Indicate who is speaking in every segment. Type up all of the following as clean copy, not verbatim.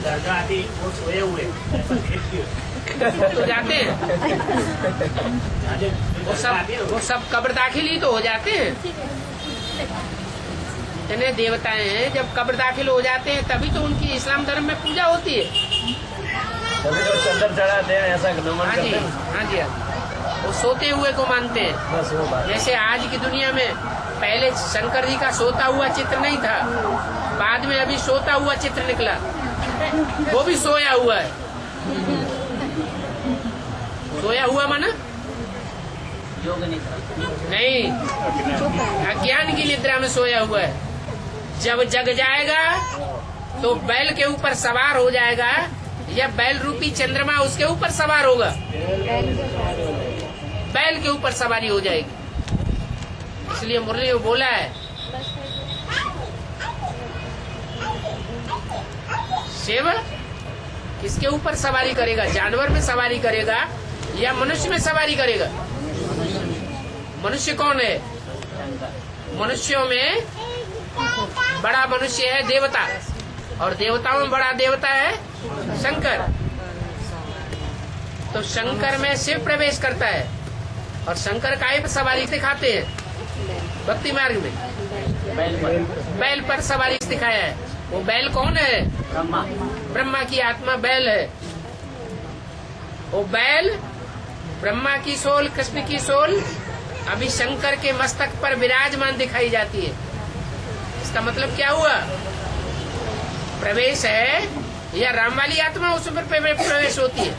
Speaker 1: आती वो सोए हुए
Speaker 2: तो जाते हैं, वो सब कब्र दाखिल ही तो हो जाते हैं। इतने देवताएं हैं, जब कब्र दाखिल हो जाते हैं तभी तो उनकी इस्लाम धर्म में पूजा होती है।
Speaker 1: तभी तो चंदर चढ़ाते हैं, ऐसा नमन
Speaker 2: हाँ जी,
Speaker 1: करते हैं।
Speaker 2: हाँ जी, हाँ जी। वो सोते हुए को मानते हैं।
Speaker 1: बस वो बात।
Speaker 2: जैसे आज की दुनिया में पहले शंकर जी का सोता हुआ चित्र नहीं था, बाद में अभी सोता हुआ चित्र निकला, वो भी सोया हुआ है। सोया हुआ माना
Speaker 1: योग निद्रा
Speaker 2: नहीं, अज्ञान की निद्रा में सोया हुआ है। जब जग जाएगा तो बैल के ऊपर सवार हो जाएगा, या बैल रूपी चंद्रमा उसके ऊपर सवार होगा, बैल के ऊपर सवारी हो जाएगी। इसलिए मुरली में बोला है, शिव किसके ऊपर सवारी करेगा, जानवर में सवारी करेगा या मनुष्य में सवारी करेगा? मनुष्य कौन है? मनुष्यों में बड़ा मनुष्य है देवता, और देवताओं में बड़ा देवता है शंकर। तो शंकर में शिव प्रवेश करता है, और शंकर काहे पर सवारी दिखाते हैं? भक्ति मार्ग में बैल पर सवारी दिखाया है। वो बैल कौन है?
Speaker 1: ब्रह्मा।
Speaker 2: ब्रह्मा की आत्मा बैल है। वो बैल ब्रह्मा की सोल, कृष्ण की सोल अभी शंकर के मस्तक पर विराजमान दिखाई जाती है। इसका मतलब क्या हुआ? प्रवेश है, या राम वाली आत्मा उसमें प्रवेश होती है?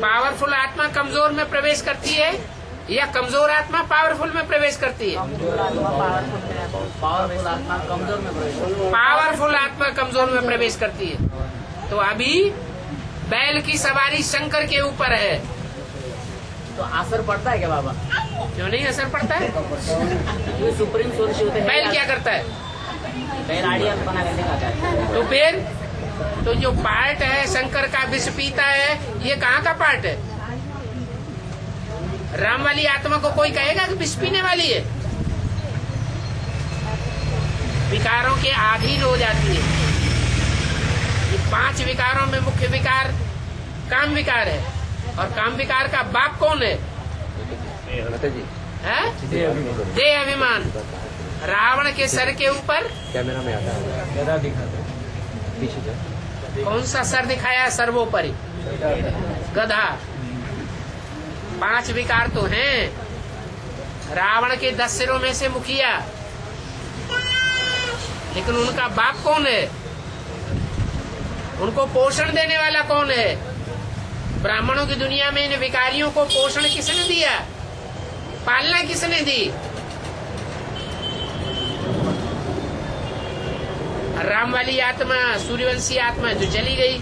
Speaker 2: पावरफुल आत्मा कमजोर में प्रवेश करती है, या कमजोर आत्मा पावरफुल में प्रवेश करती है?
Speaker 1: पावरफुल आत्मा कमजोर में प्रवेश।
Speaker 2: पावरफुल आत्मा कमजोर में प्रवेश करती है। तो अभी बैल की सवारी शंकर के ऊपर है।
Speaker 1: तो असर पड़ता है क्या बाबा?
Speaker 2: क्यों नहीं असर पड़ता है?
Speaker 1: ये सुप्रीम सोर्स होते हैं।
Speaker 2: बैल क्या करता है?
Speaker 1: बैल आइडिया बना के दिखाता है।
Speaker 2: तो फिर तो जो पार्ट है शंकर का, विष पीता है, ये कहाँ का पार्ट है? राम वाली आत्मा को कोई कहेगा कि विष पीने वाली है? विकारों के अधीन हो जाती है। ये 5 विकारों में मुख्य विकार काम विकार है, और काम विकार का बाप कौन है? देह अभिमान। रावण के सर के ऊपर
Speaker 3: कैमरा में आता है, गधा दिखाता है पीछे से।
Speaker 2: कौन सा सर दिखाया? सर्वोपरि गधा। 5 विकार तो हैं। रावण के 10 सिरों में से मुखिया, लेकिन उनका बाप कौन है? उनको पोषण देने वाला कौन है? ब्राह्मणों की दुनिया में इन विकारियों को पोषण किसने दिया? पालना किसने दी? राम वाली आत्मा, सूर्यवंशी आत्मा जो चली गई,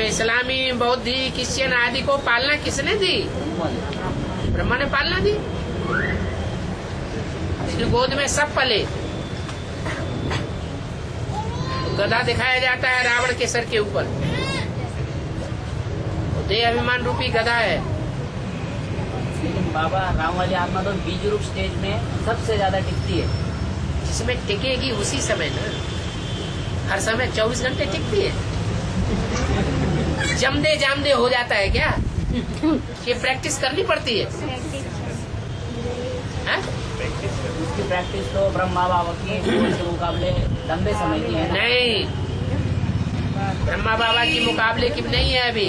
Speaker 2: इस्लामी, बौद्धी, क्रिश्चियन आदि को पालना किसने दी? ब्रह्मा ने पालना दी। इसकी गोद में सब पले। गधा दिखाया जाता है रावण के सर के ऊपर। देह अभिमान रूपी गधा है।
Speaker 1: लेकिन बाबा राम वाली आत्मा तो बीज रूप स्टेज में सबसे ज्यादा टिकती है।
Speaker 2: जिसमें टिकेगी उसी समय ना, हर समय 24 घंटे टिकती है। जमदे जामदे हो जाता है क्या? ये प्रैक्टिस करनी पड़ती है।
Speaker 1: इसकी प्रैक्टिस तो ब्रह्मा बाबा की के मुकाबले लंबे समय की है।
Speaker 2: नहीं, ब्रह्मा बाबा की मुकाबले की नहीं है अभी।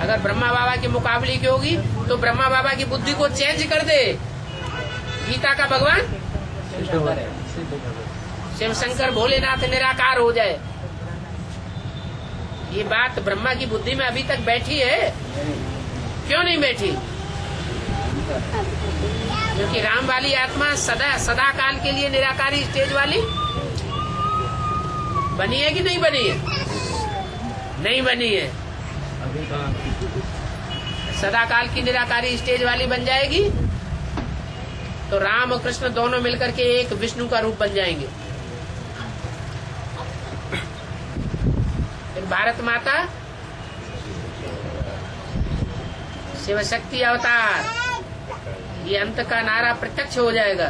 Speaker 2: अगर ब्रह्मा बाबा की मुकाबले की होगी तो ब्रह्मा बाबा की बुद्धि को चेंज कर दे। गीता का भगवान शिव शंकर भोलेनाथ निराकार हो जाए। ये बात ब्रह्मा की बुद्धि में अभी तक बैठी है? क्यों नहीं बैठी? क्योंकि राम वाली आत्मा सदा काल के लिए निराकारी स्टेज वाली बनी है कि नहीं बनी है? नहीं बनी है। सदा काल की निराकारी स्टेज वाली बन जाएगी तो राम और कृष्ण दोनों मिलकर के एक विष्णु का रूप बन जाएंगे। फिर भारत माता शिव शक्ति अवतार, ये अंत का नारा प्रत्यक्ष हो जाएगा।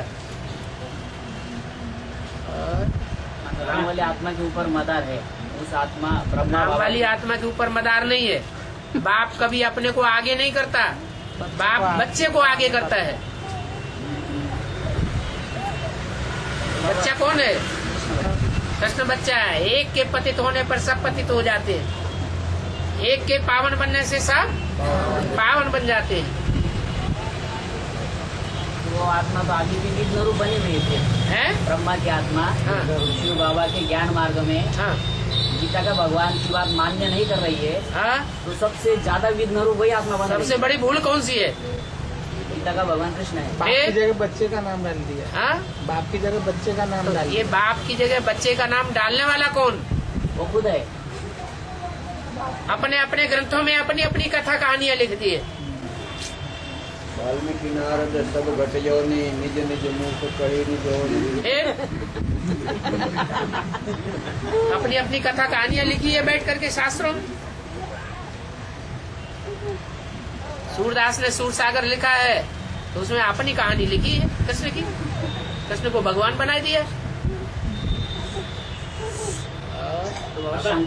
Speaker 2: और
Speaker 1: वाली आत्मा के ऊपर मदार है, उस आत्मा ब्रह्मा
Speaker 2: नाम
Speaker 1: बाबा
Speaker 2: वाली आत्मा के ऊपर मदार नहीं है। बाप कभी अपने को आगे नहीं करता, बाप बच्चे को आगे करता है। बच्चा कौन है? कृष्ण बच्चा है। एक के पतित होने पर सब पतित हो जाते हैं, एक के पावन बनने से सब पावन बन जाते हैं।
Speaker 1: वो आत्मा तो आगे भी विघ्न रूप बनी हुई थी,
Speaker 2: हैं?
Speaker 1: ब्रह्मा की आत्मा
Speaker 2: हाँ।
Speaker 1: शिव बाबा के ज्ञान मार्ग में
Speaker 2: हाँ
Speaker 1: गीता का भगवान की बात मान्य नहीं कर रही है,
Speaker 2: हाँ।
Speaker 1: तो सबसे ज्यादा विघ्न रूप वही आत्मा बन रही
Speaker 2: सबसे
Speaker 1: है।
Speaker 2: बड़ी भूल कौन सी है?
Speaker 1: गीता का भगवान कृष्ण है।
Speaker 4: बाप की जगह बच्चे का नाम डाल दिया।
Speaker 2: हाँ?
Speaker 4: बाप की जगह बच्चे का नाम डाल
Speaker 2: ये
Speaker 4: दिया।
Speaker 2: बाप की जगह बच्चे का नाम डालने वाला कौन?
Speaker 1: वो खुद है।
Speaker 2: अपने अपने ग्रंथों में अपनी अपनी कथा कहानियां लिख दी है।
Speaker 5: वाल्मीकि नारद सब घट जोनी, निज निज मुख कही जोनी।
Speaker 2: अपनी अपनी कथा कहानियां लिखी है बैठ करके शास्त्रों में। सूरदास ने सूरसागर लिखा है, तो उसमें अपनी कहानी लिखी है कृष्ण की। कृष्ण को भगवान बना दिया।
Speaker 1: तो शंकर